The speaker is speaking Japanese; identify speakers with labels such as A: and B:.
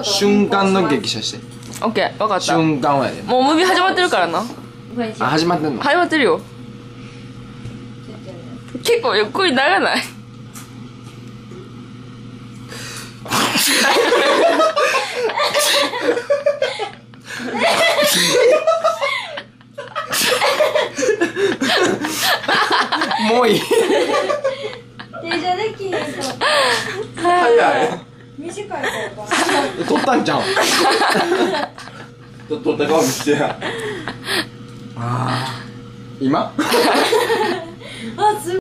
A: 瞬間の激写して。
B: オッケー、分かった。
A: 瞬間はやで。
B: もうムービー始まってるからな。
A: あ、始まってんの？
B: 始まってるよ。結構ゆっくりならない？
A: もういい。
C: 停車できへんと
A: 早い。
C: 短いからか
A: 撮ったんちゃうん？撮った顔見してや。ああ。今？
C: あ、す